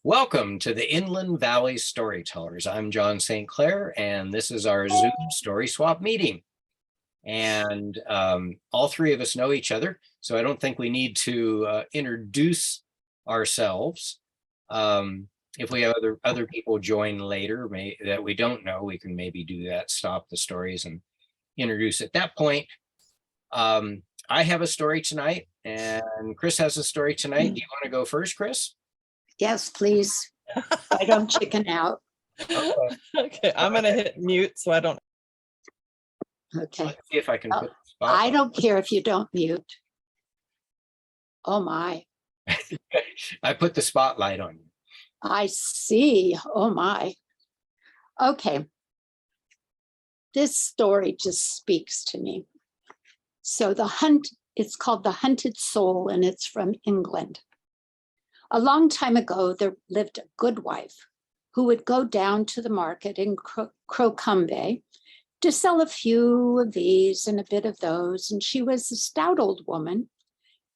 Welcome to the Inland Valley Storytellers. I'm John St. Clair, and this is our Zoom Story Swap meeting. And all three of us know each other, so I don't think we need to introduce ourselves. If we have other people join later that we don't know, we can maybe do that, stop the stories and introduce at that point. I have a story tonight, and Chris has a story tonight. Do you want to go first, Chris? Yes, please. I don't chicken out. Okay, I'm gonna hit mute so I don't. Okay. Let's see if I can put the spot. I don't care if you don't mute. Oh my. I put the spotlight on you. I see. Oh my. Okay. This story just speaks to me. So it's called The Hunted Soul, and it's from England. A long time ago, there lived a good wife who would go down to the market in Crocombe to sell a few of these and a bit of those. And she was a stout old woman.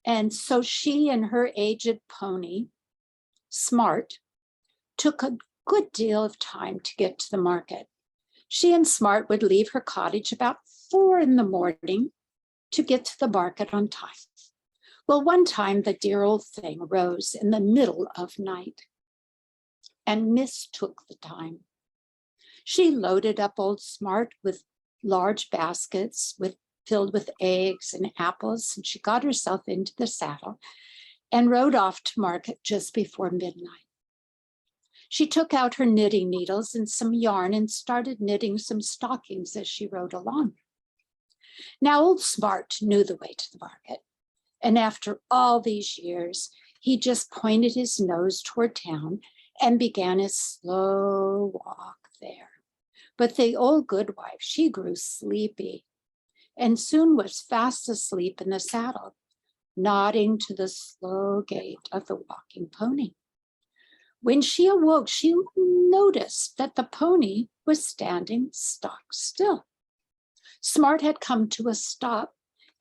And so she and her aged pony, Smart, took a good deal of time to get to the market. She and Smart would leave her cottage about 4 a.m. to get to the market on time. Well, one time the dear old thing rose in the middle of night and mistook the time. She loaded up old Smart with large baskets filled with eggs and apples, and she got herself into the saddle and rode off to market just before midnight. She took out her knitting needles and some yarn and started knitting some stockings as she rode along. Now, old Smart knew the way to the market. And after all these years, he just pointed his nose toward town and began his slow walk there. But the old good wife, she grew sleepy and soon was fast asleep in the saddle, nodding to the slow gait of the walking pony. When she awoke, she noticed that the pony was standing stock still. Smart had come to a stop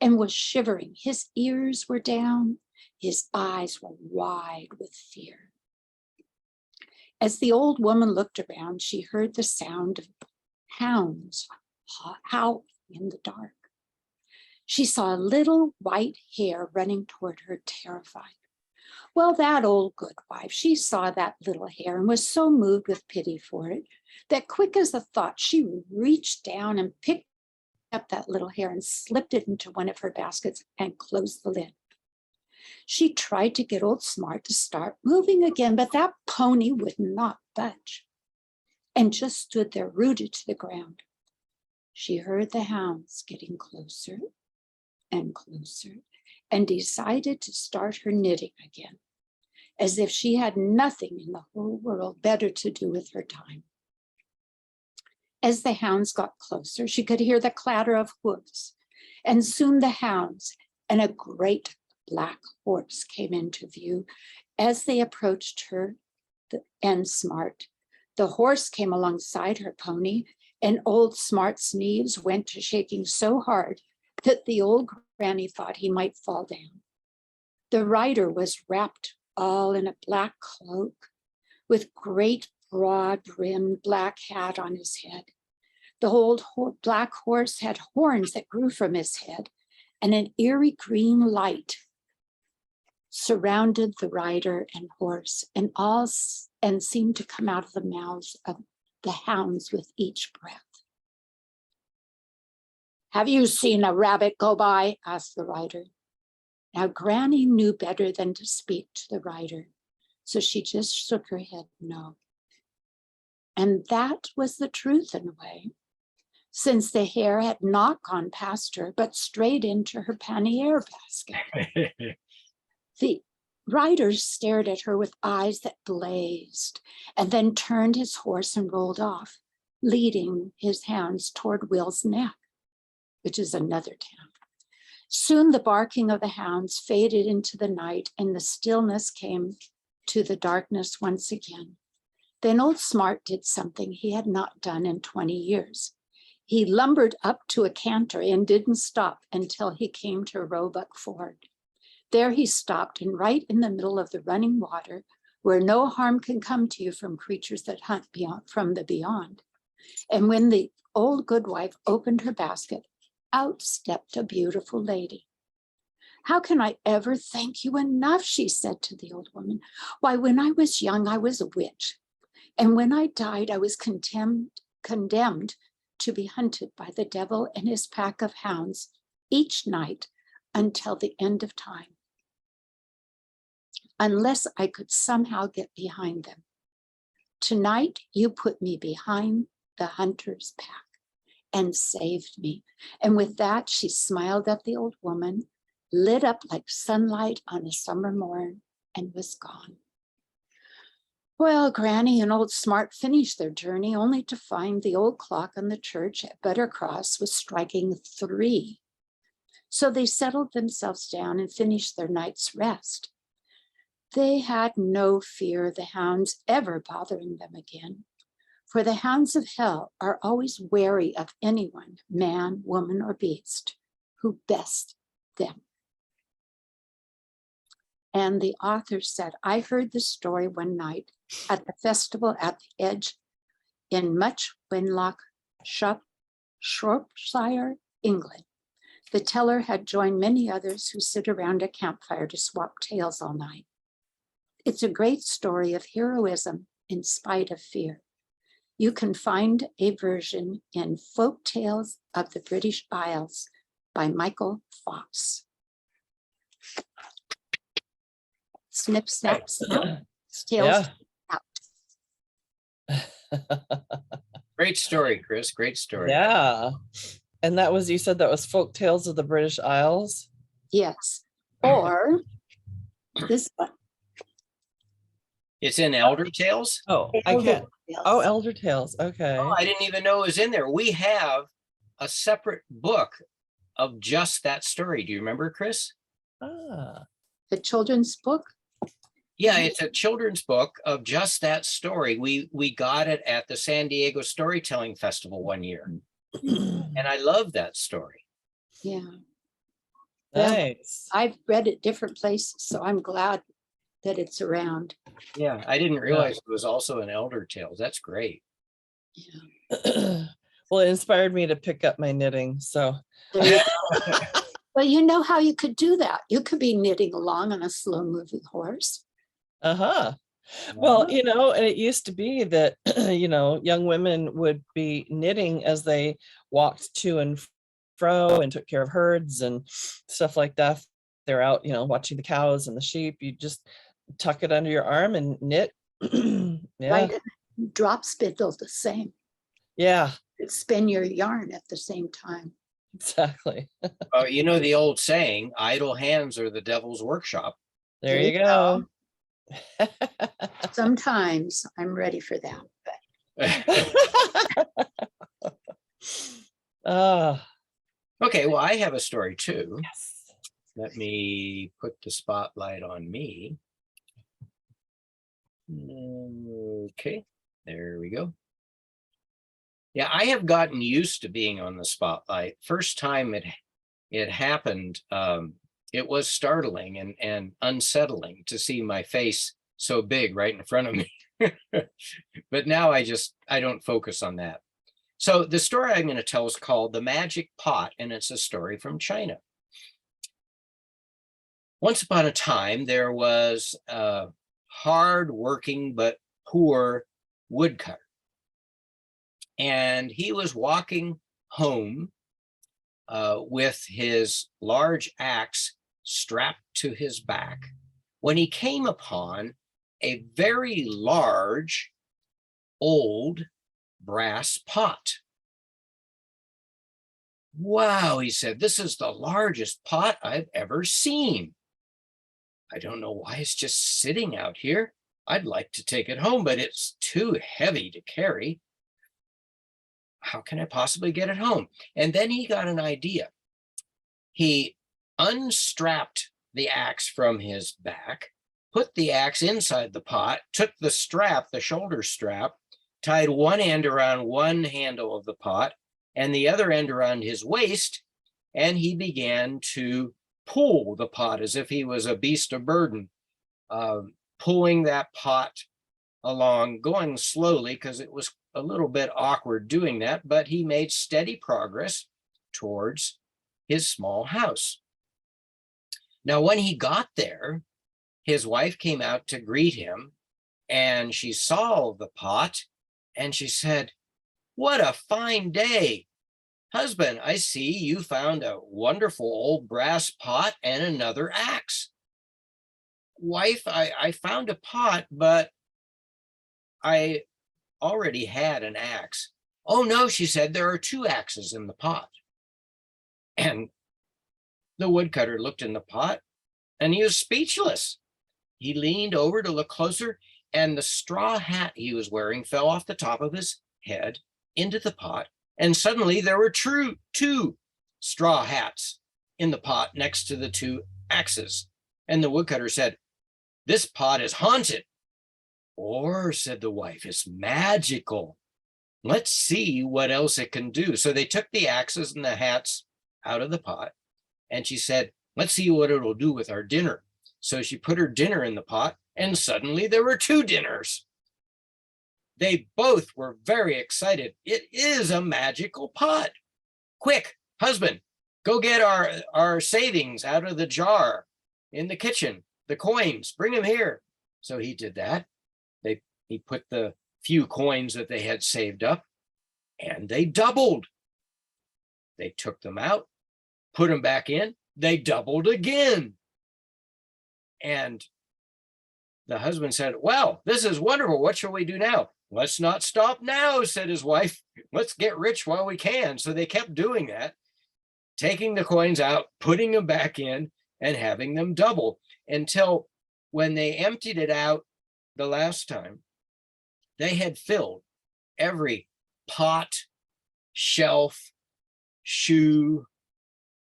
and was shivering. His ears were down. His eyes were wide with fear. As the old woman looked around, she heard the sound of hounds howling in the dark. She saw a little white hare running toward her, terrified. Well, that old good wife, she saw that little hare and was so moved with pity for it that quick as a thought, she reached down and picked up that little hare and slipped it into one of her baskets and closed the lid. She tried to get old Smart to start moving again, but that pony would not budge and just stood there rooted to the ground. She heard the hounds getting closer and closer and decided to start her knitting again, as if she had nothing in the whole world better to do with her time. As the hounds got closer, she could hear the clatter of hooves, and soon the hounds and a great black horse came into view. As they approached her and Smart, the horse came alongside her pony, and old Smart's knees went to shaking so hard that the old granny thought he might fall down. The rider was wrapped all in a black cloak with great broad-brimmed black hat on his head. The old black horse had horns that grew from his head, and an eerie green light surrounded the rider and horse, and seemed to come out of the mouths of the hounds with each breath. "Have you seen a rabbit go by?" asked the rider. Now, Granny knew better than to speak to the rider, so she just shook her head no. And that was the truth in a way, since the hare had not gone past her, but straight into her pannier basket. The rider stared at her with eyes that blazed, and then turned his horse and rolled off, leading his hounds toward Will's Neck, which is another town. Soon the barking of the hounds faded into the night, and the stillness came to the darkness once again. Then old Smart did something he had not done in 20 years. He lumbered up to a canter and didn't stop until he came to Roebuck Ford. There he stopped, and right in the middle of the running water where no harm can come to you from creatures that hunt beyond, from the beyond. And when the old goodwife opened her basket, out stepped a beautiful lady. How can I ever thank you enough, she said to the old woman. Why, when I was young, I was a witch. And when I died, I was condemned to be hunted by the devil and his pack of hounds each night until the end of time, unless I could somehow get behind them. Tonight, you put me behind the hunter's pack and saved me. And with that, she smiled at the old woman, lit up like sunlight on a summer morn, and was gone. Well, Granny and Old Smart finished their journey only to find the old clock on the church at Buttercross was striking 3. So they settled themselves down and finished their night's rest. They had no fear of the hounds ever bothering them again, for the hounds of hell are always wary of anyone, man, woman, or beast, who bests them. And the author said, I heard the story one night at the festival at the Edge in Much Wenlock, Shropshire, England. The teller had joined many others who sit around a campfire to swap tales all night. It's a great story of heroism in spite of fear. You can find a version in Folk Tales of the British Isles by Michael Fox. Snip, snap, snap, tails out. Great story, Chris. Great story. Yeah. And that was, you said that was Folk Tales of the British Isles? Yes. Or this one. It's in Elder Tales. Oh, I can't. Oh, Elder Tales. Okay. Oh, I didn't even know it was in there. We have a separate book of just that story. Do you remember, Chris? Ah. The children's book? Yeah, it's a children's book of just that story. We got it at the San Diego Storytelling Festival one year. And I love that story. Yeah. Nice. I've read it different places, so I'm glad that it's around. Yeah, I didn't realize it was also in Elder Tales. That's great. Yeah. Well, it inspired me to pick up my knitting. So Well, you know how you could do that. You could be knitting along on a slow moving horse. Well, you know, and it used to be that, you know, young women would be knitting as they walked to and fro and took care of herds and stuff like that. They're out, you know, watching the cows and the sheep. You just tuck it under your arm and knit. Yeah. Right? Drop spindle the same. Yeah, Spin your yarn at the same time. exactly. You know the old saying, idle hands are the devil's workshop. There you go. Sometimes I'm ready for that. But Okay, well, I have a story too. Yes. Let me put the spotlight on me. Okay, there we go. Yeah, I have gotten used to being on the spotlight. First time it happened, it was startling and unsettling to see my face so big right in front of me. But now I don't focus on that. So the story I'm going to tell is called The Magic Pot, and it's a story from China. Once upon a time, there was a hard-working but poor woodcutter. And he was walking home with his large axe strapped to his back when he came upon a very large, old brass pot. Wow, he said, this is the largest pot I've ever seen. I don't know why it's just sitting out here. I'd like to take it home, but it's too heavy to carry. How can I possibly get it home? And then he got an idea. He unstrapped the axe from his back, put the axe inside the pot, took the strap, the shoulder strap, tied one end around one handle of the pot and the other end around his waist, and he began to pull the pot as if he was a beast of burden, pulling that pot along, going slowly because it was a little bit awkward doing that, but he made steady progress towards his small house. Now, when he got there, his wife came out to greet him, and she saw the pot and she said, "What a fine day. Husband, I see you found a wonderful old brass pot and another axe." "Wife, I found a pot, but I already had an axe." "Oh no," she said, "there are two axes in the pot." And the woodcutter looked in the pot and he was speechless. He leaned over to look closer, and the straw hat he was wearing fell off the top of his head into the pot. And suddenly there were two straw hats in the pot next to the two axes. And the woodcutter said, "This pot is haunted." "Or," said the wife, "it's magical. Let's see what else it can do." So they took the axes and the hats out of the pot, and she said, "Let's see what it'll do with our dinner." So she put her dinner in the pot, and suddenly there were two dinners. They both were very excited. "It is a magical pot. Quick, husband, go get our savings out of the jar in the kitchen, the coins, bring them here." So he did that. He put the few coins that they had saved up, and they doubled. They took them out, put them back in, they doubled again. And the husband said, "Well, this is wonderful. What shall we do now?" "Let's not stop now," said his wife. "Let's get rich while we can." So they kept doing that, taking the coins out, putting them back in, and having them double, until when they emptied it out the last time, they had filled every pot, shelf, shoe,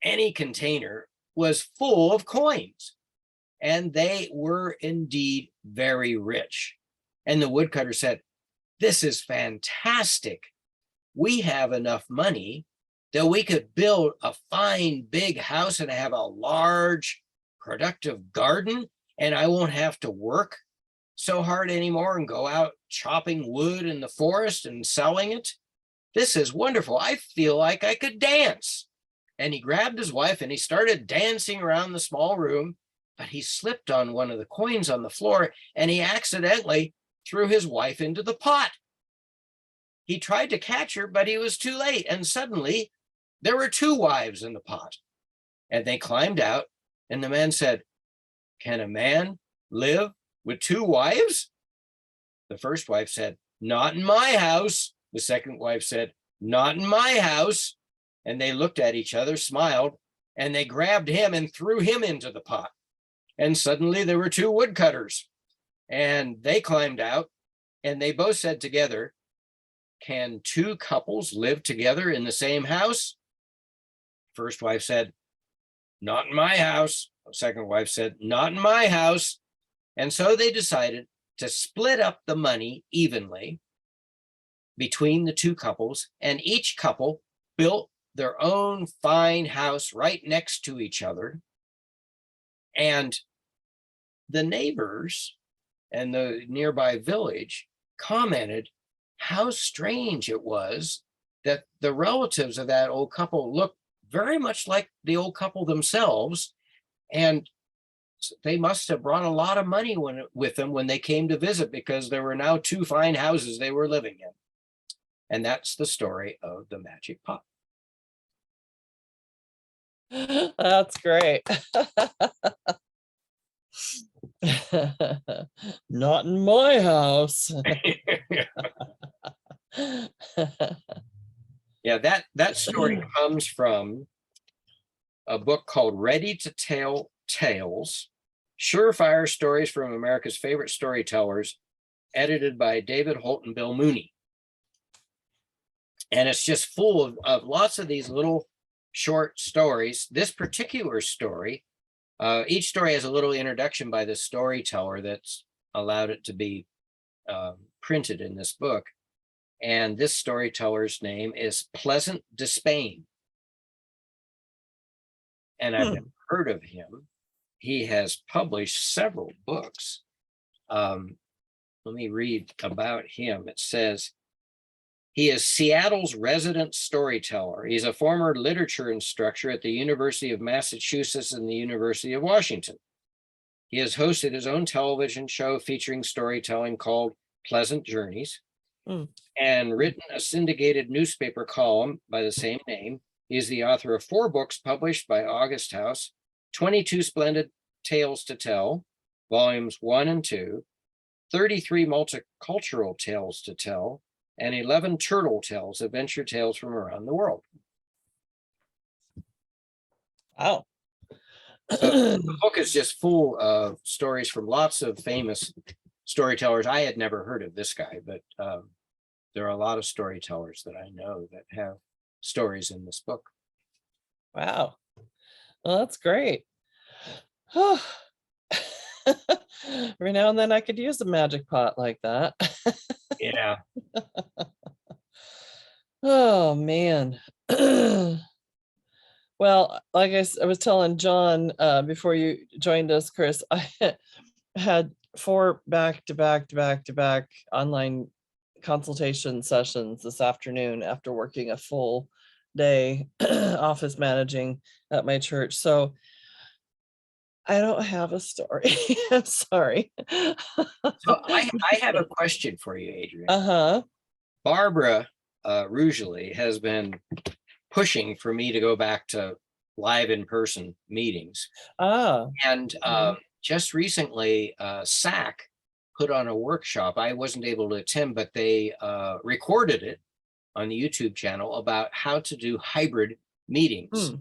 any container was full of coins. And they were indeed very rich. And the woodcutter said, "This is fantastic. We have enough money that we could build a fine big house and have a large productive garden, and I won't have to work so hard anymore and go out chopping wood in the forest and selling it. This is wonderful. I feel like I could dance." And he grabbed his wife and he started dancing around the small room, but he slipped on one of the coins on the floor and he accidentally threw his wife into the pot. He tried to catch her, but he was too late. And suddenly there were two wives in the pot. And they climbed out, and the man said, "Can a man live with two wives?" The first wife said, "Not in my house." The second wife said, "Not in my house." And they looked at each other, smiled, and they grabbed him and threw him into the pot. And suddenly there were two woodcutters, and they climbed out, and they both said together, "Can two couples live together in the same house?" First wife said, "Not in my house." The second wife said, "Not in my house." And so they decided to split up the money evenly between the two couples, and each couple built their own fine house right next to each other. And the neighbors and the nearby village commented how strange it was that the relatives of that old couple looked very much like the old couple themselves. And they must have brought a lot of money with them when they came to visit, because there were now two fine houses they were living in. And that's the story of the Magic Pup. That's great. Not in my house. Yeah, that story comes from a book called Ready to Tell Tales, Surefire Stories from America's Favorite Storytellers, edited by David Holt and Bill Mooney. And it's just full of lots of these little short stories. This particular story, each story has a little introduction by the storyteller that's allowed it to be printed in this book. And this storyteller's name is Pleasant Despain. And I've never heard of him. He has published several books. Let me read about him. It says, he is Seattle's resident storyteller. He's a former literature instructor at the University of Massachusetts and the University of Washington. He has hosted his own television show featuring storytelling called Pleasant Journeys, and written a syndicated newspaper column by the same name. He is the author of 4 books published by August House, 22 splendid tales to tell, volumes 1 and 2, 33 multicultural tales to tell, and 11 turtle tales, adventure tales from around the world. Wow. So the book is just full of stories from lots of famous storytellers. I had never heard of this guy, but there are a lot of storytellers that I know that have stories in this book. Wow. Well, that's great. Every now and then I could use a magic pot like that. Yeah. Oh, man. Well, like I was telling John before you joined us, Chris, I had 4 back-to-back online consultation sessions this afternoon after working a full day office managing at my church. So I don't have a story. I'm sorry. So I have a question for you, Adrian. Uh-huh. Barbara Rugeley has been pushing for me to go back to live in-person meetings. And just recently, SAC put on a workshop. I wasn't able to attend, but they recorded it on the YouTube channel about how to do hybrid meetings,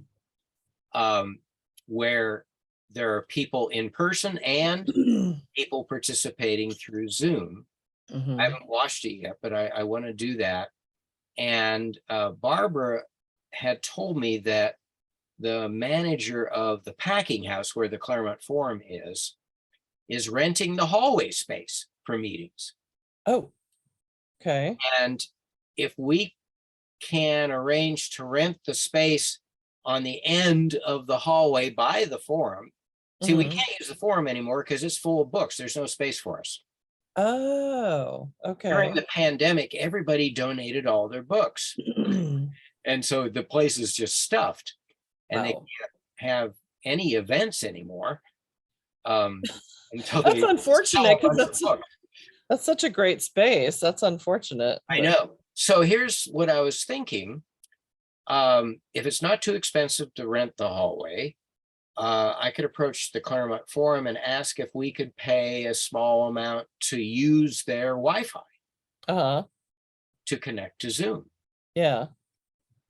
where there are people in person and people participating through Zoom. I haven't watched it yet, but I want to do that. And Barbara had told me that the manager of the packing house where the Claremont Forum is renting the hallway space for meetings. Oh, okay. And if we can arrange to rent the space on the end of the hallway by the forum, see, we can't use the forum anymore because it's full of books. There's no space for us. Oh, okay. During the pandemic, everybody donated all their books. And so the place is just stuffed, and they can't have any events anymore. Until that's they unfortunate, because books. that's such a great space. That's unfortunate. I know. So here's what I was thinking. If it's not too expensive to rent the hallway, I could approach the Claremont Forum and ask if we could pay a small amount to use their Wi-Fi to connect to Zoom. Yeah.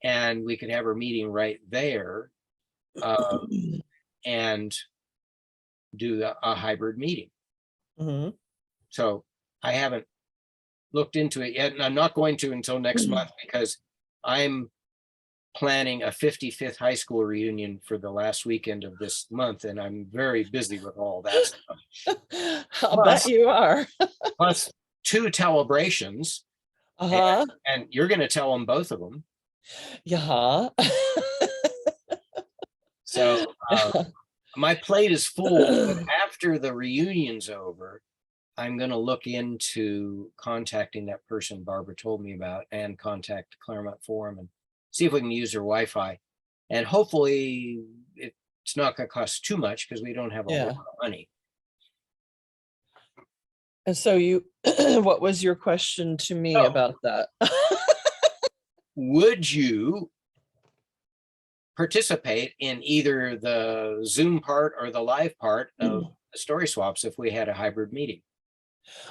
And we could have our meeting right there and do a hybrid meeting. So I haven't looked into it yet, and I'm not going to until next month, because I'm planning a 55th high school reunion for the last weekend of this month, and I'm very busy with all that stuff. I'll bet you are. Plus 2 celebrations, and you're going to tell them both of them. Yeah. So my plate is full. After the reunion's over, I'm going to look into contacting that person Barbara told me about, and contact Claremont Forum and see if we can use their Wi-Fi. And hopefully it's not going to cost too much, because we don't have a lot of money. And so what was your question to me about that? Would you participate in either the Zoom part or the live part of the Story Swaps if we had a hybrid meeting?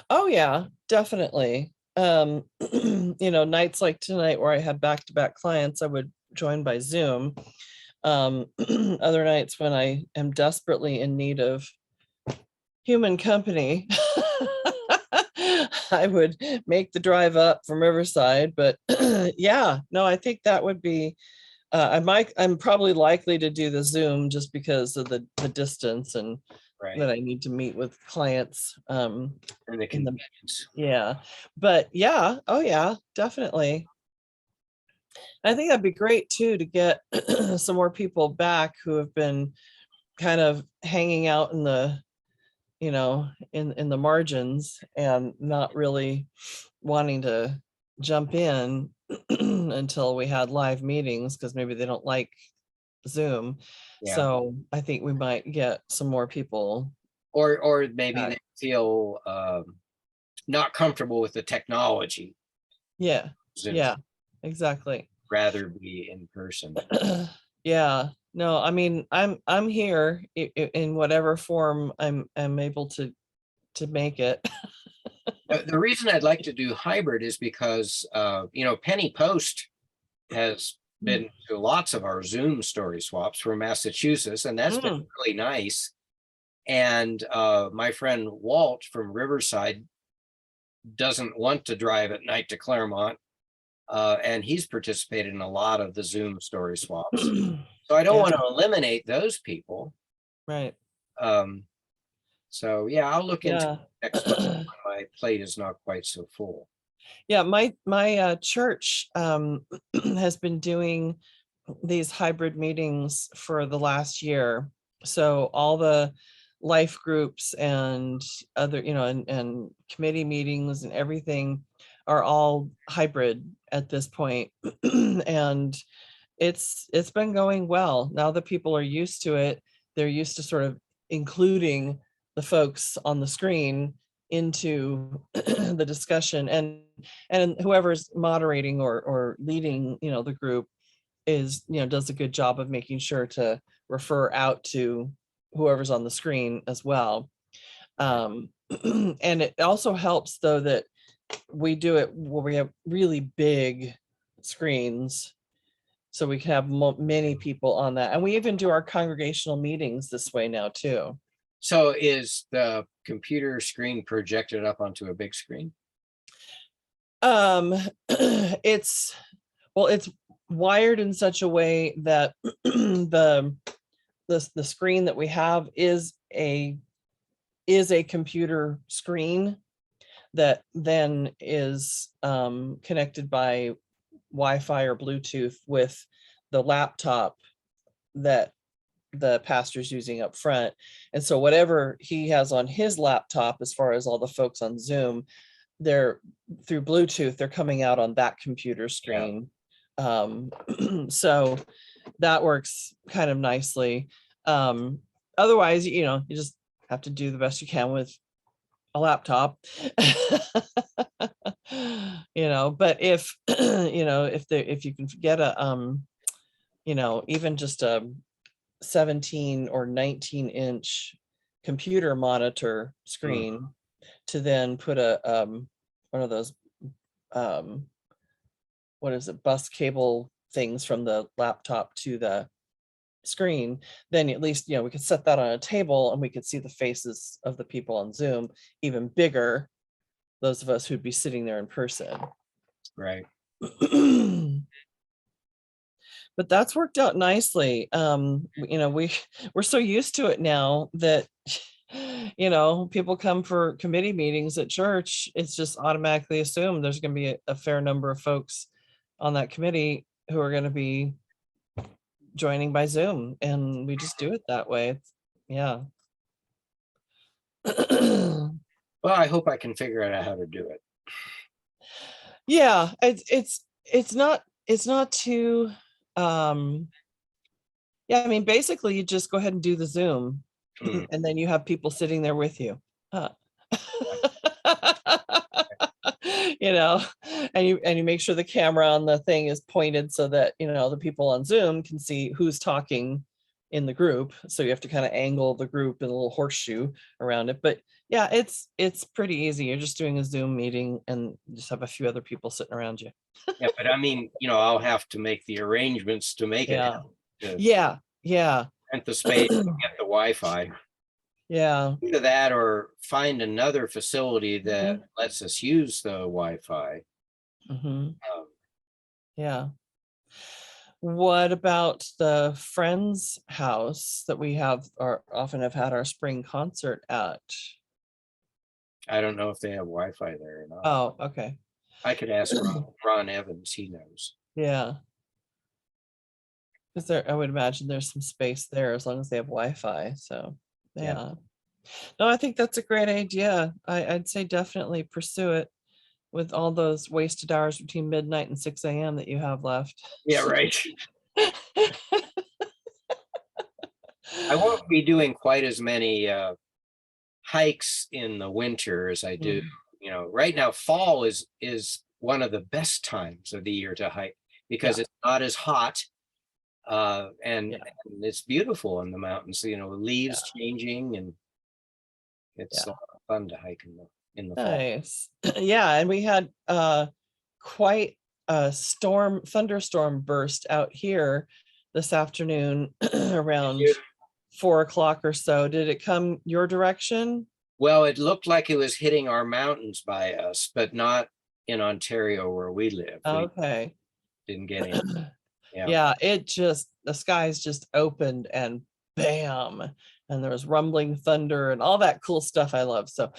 Oh yeah, definitely. Nights like tonight where I had back-to-back clients, I would join by Zoom. Other nights when I am desperately in need of human company, I would make the drive up from Riverside. But I think that would be, I'm probably likely to do the Zoom just because of the distance, and that I need to meet with clients. And the convenience. But definitely. I think that'd be great too, to get some more people back who have been kind of hanging out in the in the margins and not really wanting to jump in until we had live meetings, because maybe they don't like Zoom. Yeah. So I think we might get some more people. Or maybe back. they feel not comfortable with the technology. Yeah, Zoom, yeah, exactly. rather be in person. Yeah, no, I mean, I'm here in whatever form I'm able to make it. The reason I'd like to do hybrid is because Penny Post has been to lots of our Zoom story swaps from Massachusetts, and that's been really nice. And my friend Walt from Riverside doesn't want to drive at night to Claremont, and he's participated in a lot of the Zoom story swaps. So I don't Yeah. want to eliminate those people. Right. So yeah, I'll look into Yeah. next month when my plate is not quite so full. Yeah, my church has been doing these hybrid meetings for the last year. So all the life groups and other, and committee meetings and everything are all hybrid at this point. And it's been going well. Now that people are used to it, they're used to sort of including the folks on the screen into the discussion, and whoever's moderating or leading, the group is, does a good job of making sure to refer out to whoever's on the screen as well. And it also helps though that we do it where we have really big screens, so we can have many people on that. And we even do our congregational meetings this way now too. So is the computer screen projected up onto a big screen? It's wired in such a way that the screen that we have is a computer screen that then is connected by Wi-Fi or Bluetooth with the laptop that the pastor's using up front. And so whatever he has on his laptop, as far as all the folks on Zoom, they're through Bluetooth, they're coming out on that computer screen. So that works kind of nicely. Otherwise, you just have to do the best you can with a laptop. But if if you can get a even just a 17 or 19 inch computer monitor screen, to then put a one of those what is it, bus cable things from the laptop to the screen, then at least we could set that on a table and we could see the faces of the people on Zoom even bigger, those of us who'd be sitting there in person. Right. But that's worked out nicely. We're so used to it now that people come for committee meetings at church, it's just automatically assumed there's going to be a fair number of folks on that committee who are going to be joining by Zoom, and we just do it that way. Yeah. Well, I hope I can figure out how to do it. Yeah, it's not too yeah, I mean, basically you just go ahead and do the Zoom and then you have people sitting there with you. And you make sure the camera on the thing is pointed so that the people on Zoom can see who's talking in the group. So you have to kind of angle the group in a little horseshoe around it. But yeah, it's pretty easy. You're just doing a Zoom meeting and just have a few other people sitting around you. Yeah, but I mean, I'll have to make the arrangements to make it. Yeah. Rent the space, get the Wi-Fi. Yeah. Either that or find another facility that lets us use the Wi-Fi. Yeah. What about the friend's house that we have or often have had our spring concert at? I don't know if they have Wi-Fi there or not. Oh, okay. I could ask Ron Evans, he knows. Yeah. Because I would imagine there's some space there as long as they have Wi-Fi. So yeah. No, I think that's a great idea. I'd say definitely pursue it with all those wasted hours between midnight and 6 a.m. that you have left. Yeah, right. I won't be doing quite as many hikes in the winter as I do. Mm, Right now, fall is one of the best times of the year to hike because Yeah. it's not as hot, and, Yeah. and it's beautiful in the mountains. Leaves changing, and it's a Yeah. lot of fun to hike in the fall. Nice. Yeah, and we had quite a thunderstorm burst out here this afternoon around You- 4 o'clock or so. Did it come your direction? Well, it looked like it was hitting our mountains by us, but not in Ontario where we live. We Okay. didn't get any. Yeah. Yeah, the skies just opened and bam, and there was rumbling thunder and all that cool stuff I love. So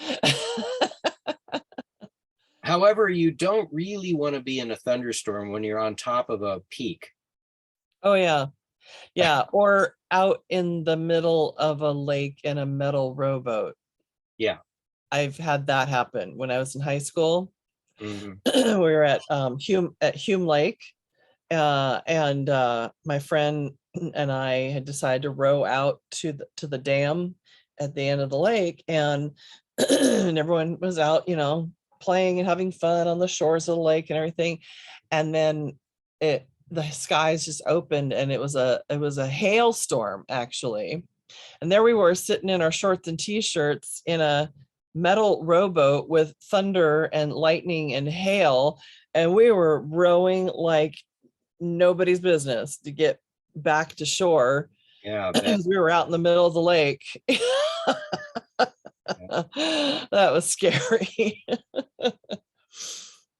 However, you don't really want to be in a thunderstorm when you're on top of a peak. oh yeah. Yeah, or out in the middle of a lake in a metal rowboat. Yeah. I've had that happen when I was in high school. Mhm. We were at Hume Lake, and my friend and I had decided to row out to the dam at the end of the lake, and and everyone was out, playing and having fun on the shores of the lake and everything. And then the skies just opened, and it was a hailstorm actually. And there we were sitting in our shorts and t-shirts in a metal rowboat with thunder and lightning and hail, and we were rowing like nobody's business to get back to shore Yeah, I bet. because we were out in the middle of the lake. That was scary.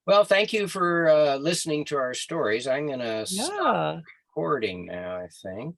Well, thank you for listening to our stories. I'm going to stop Yeah. recording now, I think.